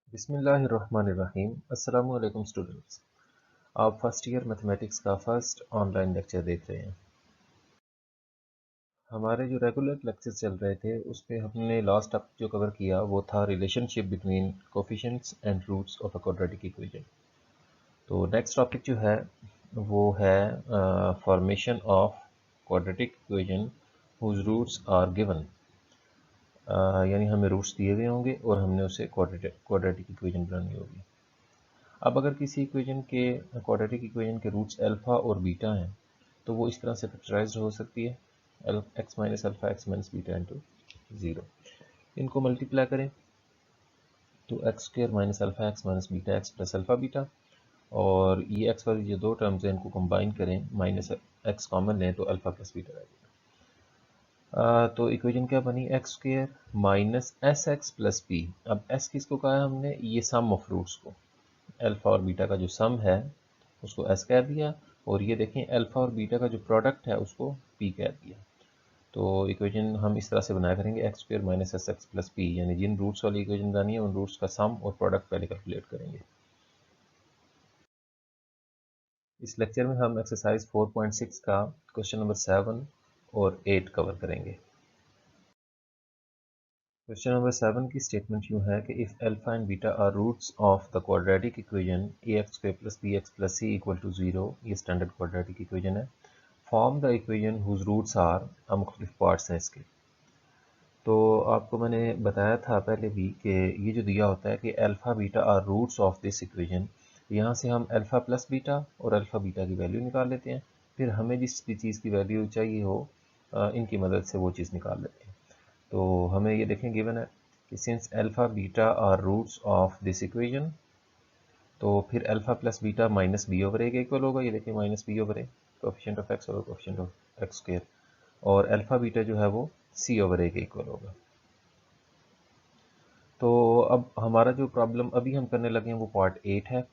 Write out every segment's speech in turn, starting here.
बिस्मिल्लाहिर्रहमानिर्रहीम। अस्सलाम वालेकुम स्टूडेंट्स। आप फर्स्ट ईयर मैथमेटिक्स का फर्स्ट ऑनलाइन लेक्चर देख रहे हैं। हमारे जो रेगुलर लेक्चर्स चल रहे थे उसमें हमने लास्ट अब जो कवर किया वो था relationship between coefficients and roots of a quadratic equation. तो नेक्स्ट टॉपिक जो है वो है formation of quadratic equation whose roots are given. यानी हमें रूट्स दिए हुए होंगे और हमने उसे क्वाड्रेटिक इक्वेशन बनानी होगी। अब अगर किसी इक्वेशन के क्वाड्रेटिक इक्वेशन के रूट्स अल्फ़ा और बीटा हैं तो वो इस तरह से फैक्टराइज्ड हो सकती है x minus alpha x minus beta into zero. इनको मल्टीप्लाई करें तो x square minus alpha x minus beta x plus alpha beta, और ये एक्स वाली जो दो टर्म्स हैं इनको कंबाइन करें, माइनस एक्स कॉमन लें तो अल्फ़ा प्लस बीटा रहेगा। तो इक्वेशन क्या बनी, x square minus S x plus B. अब एस किसको कहा है हमने, ये सम ऑफ रूट्स को, अल्फ़ा और बीटा का जो सम है उसको एस कह दिया, और ये देखें अल्फ़ा और बीटा का जो प्रोडक्ट है उसको पी कह दिया। तो इक्वेशन हम इस तरह से बनाया करेंगे, x square minus S x plus P, यानी जिन रूट्स वाली इक्वेशन बनानी है उन रूट्स का सम और प्रोडक्ट पहले कैलकुलेट करेंगे। इस लेक्चर में हम एक्सरसाइज 4.6 का क्वेश्चन नंबर 7 और 8 कवर करेंगे। क्वेश्चन नंबर 7 की स्टेटमेंट यूँ है कि if alpha and beta are roots of the quadratic equation a x square plus b x plus c equal to zero, ये स्टैंडर्ड क्वाड्रेटिक इक्वेशन है। Form the equation whose roots are, अब मुख्तलिफ parts हैं इसके। तो आपको मैंने बताया था पहले भी कि ये जो दिया होता है कि alpha beta are roots of this equation, यहाँ से हम अल्फ़ा प्लस बीटा और अल्फ़ा बीटा की वैल्यू निकाल लेते हैं, फिर हमें जिस भी चीज़ की वैल्यू चाहिए हो इनकी मदद से वो चीज़ निकाल लेते हैं। तो हमें ये देखें गिवन है कि since alpha beta are roots of this equation, तो फिर alpha plus beta minus b over a के इक्वल होगा। ये देखिए minus b over a, coefficient of x और कोफिशिएंट ऑफ एक्स स्क्वायर, और अल्फ़ा बीटा जो है वो सी ओवर ए के इक्वल होगा। तो अब हमारा जो प्रॉब्लम अभी हम करने लगे हैं वो पार्ट 8 है।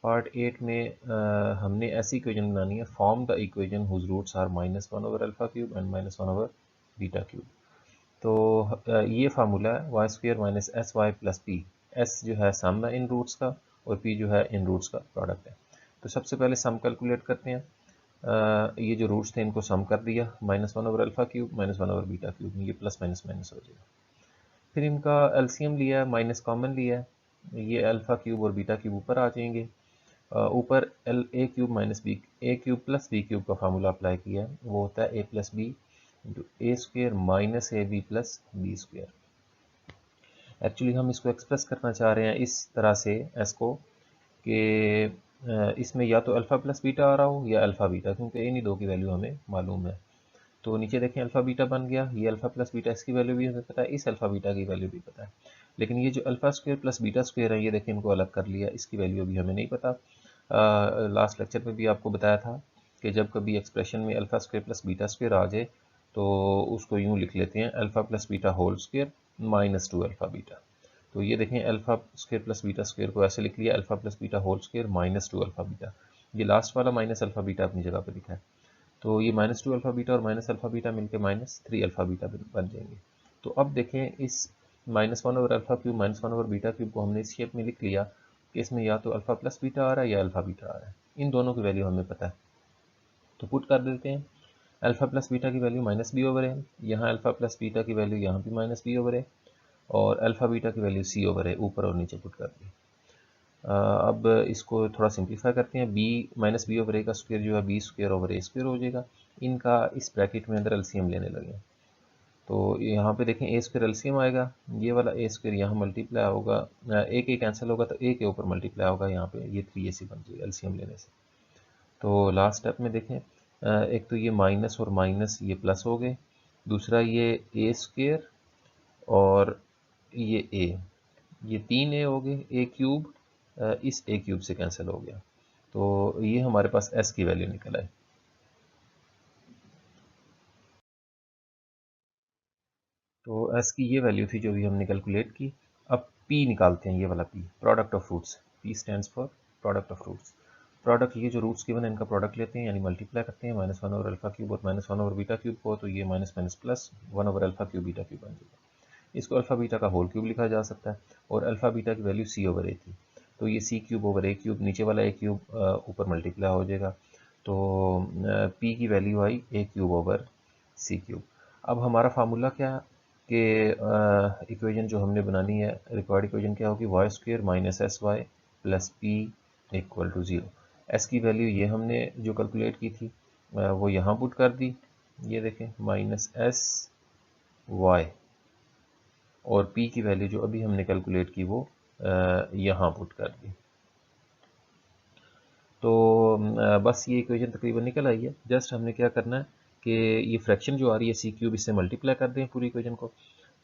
पार्ट 8 में हमने ऐसी इक्वेशन बनानी है, form the equation whose roots are minus one over alpha cube and minus one over beta cube. तो ये फार्मूला है y square minus S y plus P. S जो है सम है इन रूट्स का, और पी जो है इन रूट्स का प्रोडक्ट है। तो सबसे पहले सम कैलकुलेट करते हैं। ये जो रूट्स थे इनको सम कर दिया, minus one over alpha cube minus one over beta cube, ये प्लस माइनस माइनस हो जाएगा। फिर इनका एलसीएम लिया है, माइनस कॉमन लिया है, ये अल्फ़ा क्यूब और बीटा क्यूब ऊपर आ जाएंगे। ऊपर एल a cube minus b a cube plus b cube का फार्मूला अप्लाई किया है, वो होता है a plus b into a square minus a b plus b square. Actually हम इसको एक्सप्रेस करना चाह रहे हैं इस तरह से एस को कि इसमें या तो अल्फ़ा प्लस बीटा आ रहा हो या अल्फ़ा बीटा, क्योंकि इन्हीं दो की वैल्यू हमें मालूम है। तो नीचे देखें अल्फ़ा बीटा बन गया, ये अल्फ़ा प्लस बीटा इसकी वैल्यू भी हमें पता है, इस अल्फ़ा बीटा की वैल्यू भी पता है। लेकिन ये जो alpha square plus beta square है, ये देखें इनको अलग कर लिया, इसकी वैल्यू अभी हमें नहीं पता। लास्ट लेक्चर में भी आपको बताया था कि जब कभी एक्सप्रेशन में alpha square plus beta square आ जाए तो उसको यूँ लिख लेते हैं alpha plus beta whole square minus two alpha beta. तो ये देखें alpha square plus beta square को ऐसे लिख लिया, alpha plus beta whole square minus two alpha beta. ये लास्ट वाला माइनस अल्फ़ा बीटा अपनी जगह पर लिखा है। तो ये माइनस टू अल्फ़ा बीटा और माइनस अल्फ़ा बीटा मिलकर माइनस थ्री अल्फ़ा बीटा बन जाएंगे। तो अब देखें इस minus one over alpha cube minus one over beta cube को हमने इस शेप में लिख लिया कि इसमें या तो अल्फ़ा प्लस बीटा आ रहा है या अल्फ़ा बीटा आ रहा है। इन दोनों की वैल्यू हमें पता है, तो पुट कर देते हैं। अल्फ़ा प्लस बीटा की वैल्यू माइनस बी ओवर है, यहाँ अल्फ़ा प्लस बीटा की वैल्यू यहाँ भी माइनस बी ओवर है, और अल्फ़ा बीटा की वैल्यू सी ओवर है, ऊपर और नीचे पुट कर दी। अब इसको थोड़ा सिंप्लीफाई करते हैं, बी माइनस बी ओवर ए का स्क्वायर जो है बी स्क्वायर ओवर ए स्क्वायर हो जाएगा। इनका इस ब्रैकेट में अंदर एलसीएम लेने लगे, तो यहाँ पे देखें ए स्क्वायर एलसीएम आएगा, ये वाला ए स्क्वायर यहाँ मल्टीप्लाई होगा, एक ए कैंसिल होगा तो ए के ऊपर मल्टीप्लाई होगा, यहाँ पे ये थ्री ए सी बन जाएगा एलसीएम लेने से। तो लास्ट स्टेप में देखें, एक तो ये माइनस और माइनस ये प्लस हो गए, दूसरा ये ए स्क्वायर और ये तीन ए हो गए, ए क्यूब इस ए क्यूब से कैंसिल हो गया, तो ये हमारे पास एस की वैल्यू निकल आई। तो एस की ये वैल्यू थी जो भी हमने कैलकुलेट की। अब पी निकालते हैं, ये वाला P, product of roots, P stands for product of roots. Product, ये जो रूट्स गिवन है इनका प्रोडक्ट लेते हैं, यानी मल्टीप्लाई करते हैं, minus one over alpha cube और minus one over beta cube को, तो ये minus minus plus one over alpha cube beta cube बन जाएगा। इसको अल्फ़ा बीटा का होल क्यूब लिखा जा सकता है, और अल्फ़ा बीटा की वैल्यू सी ओवर ए थी, तो ये c cube over a cube, नीचे वाला ए क्यूब ऊपर मल्टीप्लाई हो जाएगा, तो पी की वैल्यू आई ए क्यूब ओवर सी क्यूब। अब हमारा फार्मूला क्या है कि इक्वेशन जो हमने बनानी है, रिक्वायर्ड इक्वेशन क्या होगी, y square minus S y plus P equal to zero. S की वैल्यू ये हमने जो कैलकुलेट की थी वो यहाँ पुट कर दी, ये देखें माइनस एस वाई, और पी की वैल्यू जो अभी हमने कैलकुलेट की वो यहाँ पुट कर दी। तो बस ये इक्वेशन तकरीबन निकल आई है। जस्ट हमने क्या करना है कि ये फ्रैक्शन जो आ रही है सी क्यूब, इससे मल्टीप्लाई कर दें पूरी इक्वेशन को।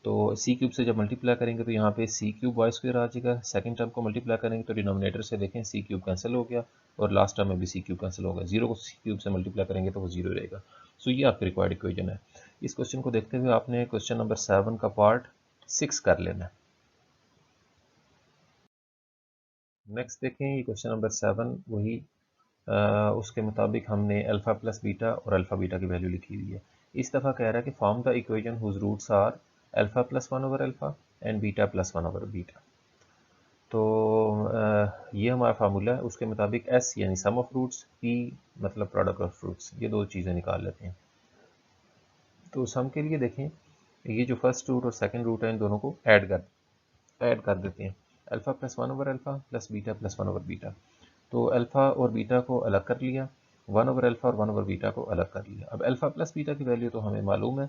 तो सी क्यूब से जब मल्टीप्लाई करेंगे तो यहाँ पे सी क्यूब वाई स्क्वायर आ जाएगा। सेकंड टर्म को मल्टीप्लाई करेंगे तो डिनोमिनेटर से देखें सी क्यूब कैंसिल हो गया, और लास्ट टर्म में भी सी क्यूब कैंसिल होगा। जीरो को सी क्यूब से मल्टीप्लाई करेंगे तो वो जीरो रहेगा। सो ये आपकी रिक्वायर्ड इक्वेशन है। इस क्वेश्चन को देखते हुए आपने क्वेश्चन नंबर 7 का पार्ट 6 कर लेना है। नेक्स्ट देखें, ये क्वेश्चन नंबर 7 वही उसके मुताबिक हमने अल्फ़ा प्लस बीटा और अल्फ़ा बीटा की वैल्यू लिखी हुई है। इस दफ़ा कह रहा है कि form the equation whose roots are alpha plus 1 over alpha and beta plus 1 over beta. तो ये हमारा फार्मूला है। उसके मुताबिक एस यानी सम ऑफ रूट्स, पी मतलब प्रोडक्ट ऑफ फ्रूट्स, ये दो चीज़ें निकाल लेते हैं। तो सम के लिए देखें, ये जो फर्स्ट रूट और सेकंड रूट है इन दोनों को ऐड कर देते हैं। Alpha plus 1 over alpha plus beta plus 1 over beta. तो अल्फ़ा और बीटा को अलग कर लिया, 1 ओवर अल्फ़ा और 1 ओवर बीटा को अलग कर लिया। अब अल्फ़ा प्लस बीटा की वैल्यू तो हमें मालूम है,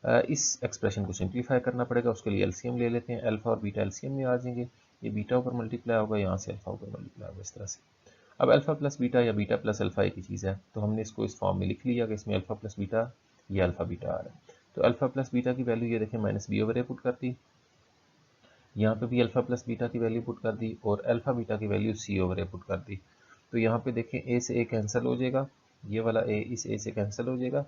इस एक्सप्रेशन को सिंप्लीफाई करना पड़ेगा। उसके लिए एलसीएम ले लेते हैं, अल्फ़ा और बीटा एलसीएम में आ जाएंगे। ये बीटा ऊपर मल्टीप्लाई होगा, यहाँ से अल्फ़ा ऊपर मल्टीप्लाई होगा, इस तरह से। अब अल्फ़ा प्लस बीटा या बीटा प्लस अल्फ़ा एक ही चीज़ है, तो हमने इसको इस फॉर्म में लिख लिया कि इसमें अल्फ़ा प्लस बीटा या अल्फ़ा बीटा आ रहा है। तो अल्फ़ा प्लस बीटा की वैल्यू ये देखें माइनस बी ओवर ए पुट कर दी, यहाँ पे भी अल्फ़ा प्लस बीटा की वैल्यू पुट कर दी, और अल्फ़ा बीटा की वैल्यू सी ओवर ए पुट कर दी। तो यहाँ पे देखें ए से ए कैंसिल हो जाएगा, ये वाला ए इस ए से कैंसिल हो जाएगा,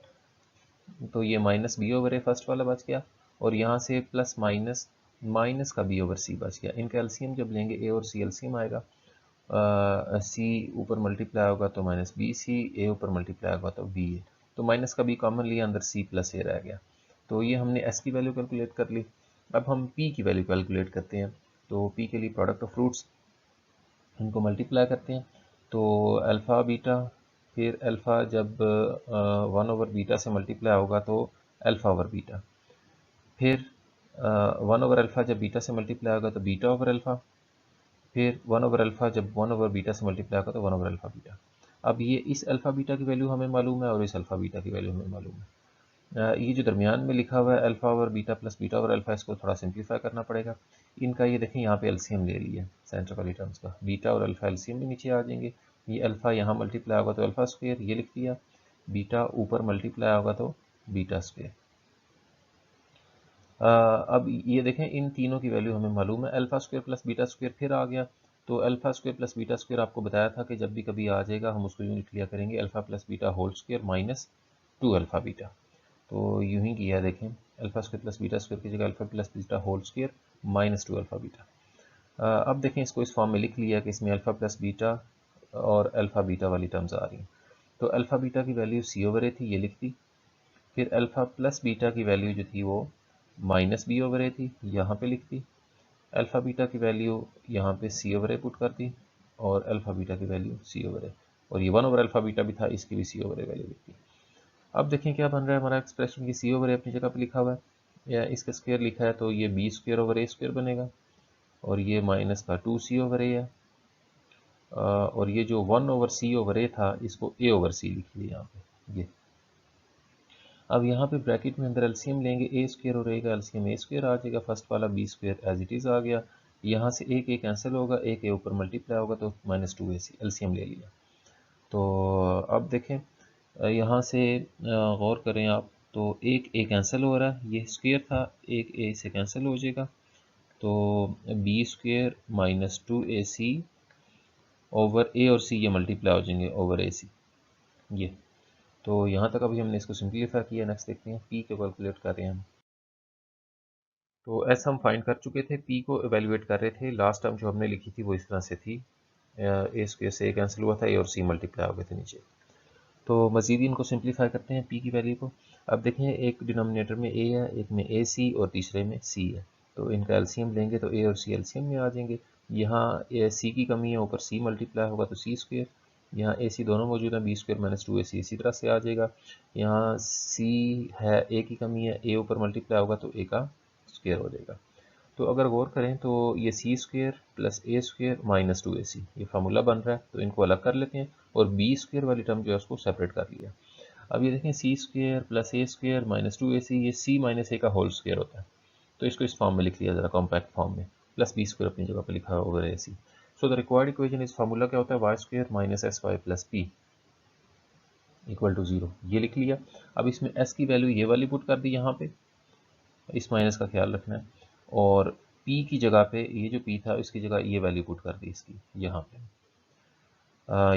तो ये माइनस बी ओवर ए फर्स्ट वाला बच गया, और यहाँ से प्लस माइनस माइनस का बी ओवर सी बच गया। इनका एलसीएम जब लेंगे ए और सी एलसीएम आएगा, सी ऊपर मल्टीप्लाई होगा तो माइनस बी सी, ए ऊपर मल्टीप्लाई होगा तो बी ए। तो माइनस का बी कॉमन लिया, अंदर सी प्लस ए रह गया। तो ये हमने एस की वैल्यू कैलकुलेट कर ली। अब हम पी की वैल्यू कैलकुलेट करते हैं। तो पी के लिए प्रोडक्ट ऑफ फ्रूट्स, इनको मल्टीप्लाई करते हैं। तो अल्फ़ा बीटा, फिर अल्फ़ा जब 1 ओवर बीटा से मल्टीप्लाई होगा तो अल्फ़ा ओवर बीटा, फिर 1 ओवर अल्फ़ा जब बीटा से मल्टीप्लाई होगा तो बीटा ओवर अल्फ़ा, फिर 1 ओवर अल्फ़ा जब 1 ओवर बीटा से मल्टीप्लाई होगा तो 1 ओवर अल्फ़ा बीटा। अब ये इस अल्फ़ा बीटा की वैल्यू हमें मालूम है और इस अल्फ़ा बीटा की वैल्यू हमें मालूम है। ये जो दरमियान में लिखा हुआ है alpha over beta plus beta over alpha, इसको थोड़ा सिंप्लीफाई करना पड़ेगा। इनका ये देखें यहाँ पे एलसीएम ले लिया सेंटर वाली टर्म्स का, बीटा और अल्फ़ा एलसीएम भी नीचे आ जाएंगे। ये अल्फ़ा यहाँ मल्टीप्लाई होगा तो अल्फ़ा स्क्वेयर, ये लिख दिया। बीटा ऊपर मल्टीप्लाई होगा तो बीटा स्क्वेयर। अब ये देखें इन तीनों की वैल्यू हमें मालूम है, alpha square plus beta square फिर आ गया। तो alpha square plus beta square आपको बताया था कि जब भी कभी आ जाएगा हम उसको यूँ लिख लिया करेंगे, alpha plus beta whole square minus 2 alpha beta. तो यूं ही किया देखें, alpha square plus beta square की जगह alpha plus beta whole square minus 2 alpha beta. अब देखें इसको इस फॉर्म में लिख लिया कि इसमें अल्फ़ा प्लस बीटा और अल्फ़ा बीटा वाली टर्म्स आ रही हैं। तो अल्फ़ा बीटा की वैल्यू सी ओवर ए थी, ये लिख दी। फिर अल्फ़ा प्लस बीटा की वैल्यू जो थी वो माइनस बी ओवर ए थी, यहाँ पे लिख दी। अल्फ़ा बीटा की वैल्यू यहाँ पे सी ओवर ए पुट कर दी, और अल्फ़ा बीटा की वैल्यू सी ओवर ए, और ये 1 ओवर अल्फ़ा बीटा भी था, इसकी भी सी ओवर ए वैल्यू लिख दी। अब देखें क्या बन रहा है हमारा एक्सप्रेशन की, सी ओवर ए अपनी जगह पे लिखा हुआ है या इसका स्क्वायर लिखा है, तो ये बी स्क्वायर ओवर ए स्क्वायर बनेगा, और ये माइनस का 2 सी ओवर ए है, और ये जो 1 ओवर सी ओवर ए था इसको ए ओवर सी लिखिए यहाँ पे ये। अब यहाँ पे ब्रैकेट में अंदर एलसीएम लेंगे, ए स्क्वायर और ए का एलसीएम ए स्क्वायर आ जाएगा, फर्स्ट वाला b square as it is आ गया। यहाँ से एक ए कैंसिल होगा, एक ए ऊपर मल्टीप्लाई होगा तो माइनस 2 ए सी एलसीएम ले लिया। तो अब देखें यहाँ से गौर करें आप, तो एक ए कैंसिल हो रहा है, ये स्क्वायर था, एक ए से कैंसिल हो जाएगा, तो b square minus 2ac over a और सी ये मल्टीप्लाई हो जाएंगे ओवर ए सी ये। तो यहाँ तक अभी हमने इसको सिंप्लीफाई किया। नेक्स्ट देखते हैं पी को कैलकुलेट कर रहे हैं हम। तो एस हम फाइंड कर चुके थे, पी को एवेल्युएट कर रहे थे। लास्ट टर्म जो हमने लिखी थी वो इस तरह से थी, ए स्क्वायर से ए कैंसिल हुआ था, ए और सी मल्टीप्लाई हो गए थे नीचे। तो मज़ीद इनको सिंप्लीफाई करते हैं पी की वैल्यू को। अब देखें एक डिनोमिनेटर में a है, एक में ए सी और तीसरे में c है, तो इनका एलसीएम लेंगे तो a और c एलसीएम में आ जाएंगे। यहाँ c की कमी है, ऊपर c मल्टीप्लाई होगा तो c स्क्वेयर, यहाँ ए सी दोनों मौजूद हैं, बी स्क्वेयर माइनस 2ac इसी तरह से आ जाएगा। यहाँ c है, a की कमी है, a ऊपर मल्टीप्लाई होगा तो a का स्क्वेयर हो जाएगा। तो अगर गौर करें तो ये सी स्क्वेयर प्लस ए स्क्वेयर माइनस 2ac ये फार्मूला बन रहा है, तो इनको अलग कर लेते हैं और बी स्क्वेयर वाली टर्म जो है उसको सेपरेट कर लिया। अब ये देखें सी स्क्वेयर प्लस ए स्क्वेयर माइनस 2ac ये c माइनस a का होल स्क्वेयर होता है, तो इसको इस फॉर्म में लिख लिया ज़रा कॉम्पैक्ट फॉर्म में, प्लस बी स्क्वेयर अपनी जगह पर लिखा है over a c. So the required equation इस फार्मूला क्या होता है, y square minus S y plus P equal to 0, ये लिख लिया। अब इसमें s की वैल्यू ये वाली पुट कर दी यहाँ पे, इस माइनस का ख्याल रखना है, और p की जगह पे ये जो p था इसकी जगह ये वैल्यू पुट कर दी इसकी यहाँ पे।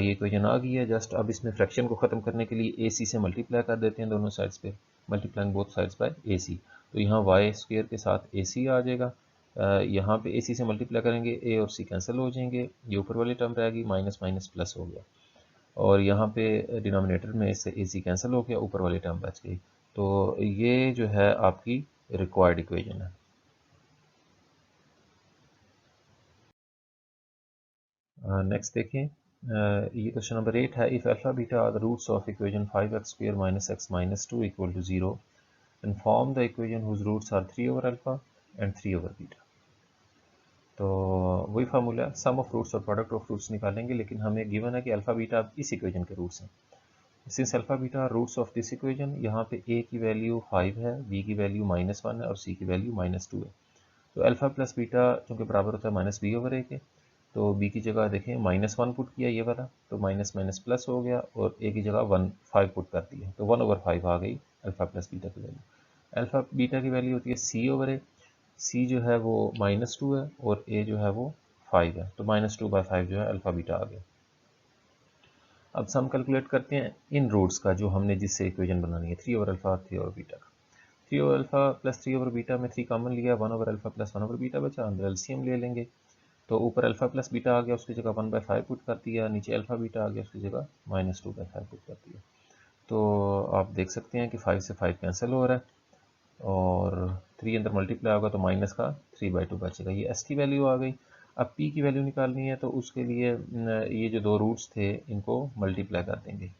ये इक्वेशन आ गई है। जस्ट अब इसमें फ्रैक्शन को ख़त्म करने के लिए ac से मल्टीप्लाई कर देते हैं दोनों साइड्स पे, multiplying both sides by ac, तो यहाँ वाई स्क्वेयर के साथ ac आ जाएगा। यहाँ पे ac से मल्टीप्लाई करेंगे a और c कैंसिल हो जाएंगे, ये ऊपर वाली टर्म रहेगी, माइनस माइनस प्लस हो गया, और यहाँ पे डिनोमिनेटर में इससे ac कैंसिल हो गया, ऊपर वाली टर्म बच गई। तो ये जो है आपकी रिक्वायर्ड इक्वेशन है। नेक्स्ट देखें, ये क्वेश्चन नंबर 8 है। If alpha beta are the roots of equation 5x square minus x minus 2 equal to 0 and form the equation whose roots are 3 over alpha and 3 over beta. तो वही formula, sum of roots और product of roots निकालेंगे, लेकिन हमें given है कि alpha beta इस equation के रूट्स हैं। Since alpha beta roots of this equation, यहाँ पे a की वैल्यू 5 है, b की वैल्यू -1 है और c की वैल्यू -2 है। तो अल्फा प्लस बीटा चूँकि बराबर होता है माइनस बी ओवर ए के, तो b की जगह देखें -1 पुट किया ये वाला, तो माइनस माइनस प्लस हो गया, और a की जगह 5 पुट कर दिया, तो 1/5 आ गई अल्फा प्लस बीटा की वैल्यू। अल्फा बीटा की वैल्यू होती है c ओवर ए, c जो है वो -2 है और a जो है वो 5 है, तो -2/5 जो है अल्फा बीटा आ गया। अब सम कैलकुलेट करते हैं इन रूट्स का जो हमने जिससे इक्वेशन बनानी है, 3 ओवर अल्फा 3 ओवर बीटा का। 3 over alpha plus 3 over beta में 3 कॉमन लिया, 1 over alpha plus 1 over beta बचा, अंदर एलसीएम ले लेंगे, तो ऊपर अल्फा प्लस बीटा आ गया, उसकी जगह 1/5 पुट कर दिया, नीचे अल्फा बीटा आ गया, उसकी जगह -2/5 पुट कर दिया। तो आप देख सकते हैं कि 5 से 5 कैंसिल हो रहा है, और 3 अंदर मल्टीप्लाई होगा तो माइनस का 3/2 बचेगा, ये s की वैल्यू आ गई। अब p की वैल्यू निकालनी है, तो उसके लिए ये जो दो रूट्स थे इनको मल्टीप्लाई कर देंगे,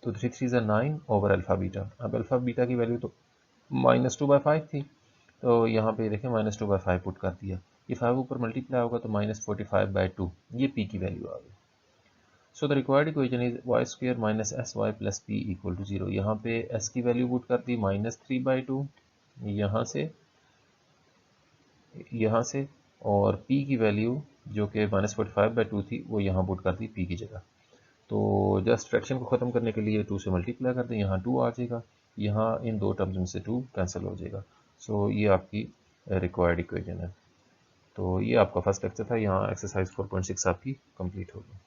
तो 3 3 ज़ा 9 ओवर अल्फा बीटा। अब अल्फा बीटा की वैल्यू तो -2/5 थी, तो यहाँ पे देखें -2/5 पुट कर दिया, ये 5 ऊपर मल्टीप्लाई होगा तो -45/2, ये p की वैल्यू आ गई। So the required equation is y square minus S y plus P equal to 0। यहाँ पे s की वैल्यू पुट कर दी -3/2 यहाँ से, और p की वैल्यू जो कि -45/2 थी वो यहाँ पुट कर दी p की जगह। तो जस्ट फ्रैक्शन को ख़त्म करने के लिए 2 से मल्टीप्लाई कर दें, यहाँ 2 आ जाएगा, यहाँ इन दो टर्म्स में से 2 कैंसिल हो जाएगा। सो ये आपकी रिक्वायर्ड इक्वेशन है। तो ये आपका फर्स्ट लेक्चर था, यहाँ एक्सरसाइज 4.6 आपकी कंप्लीट होगी।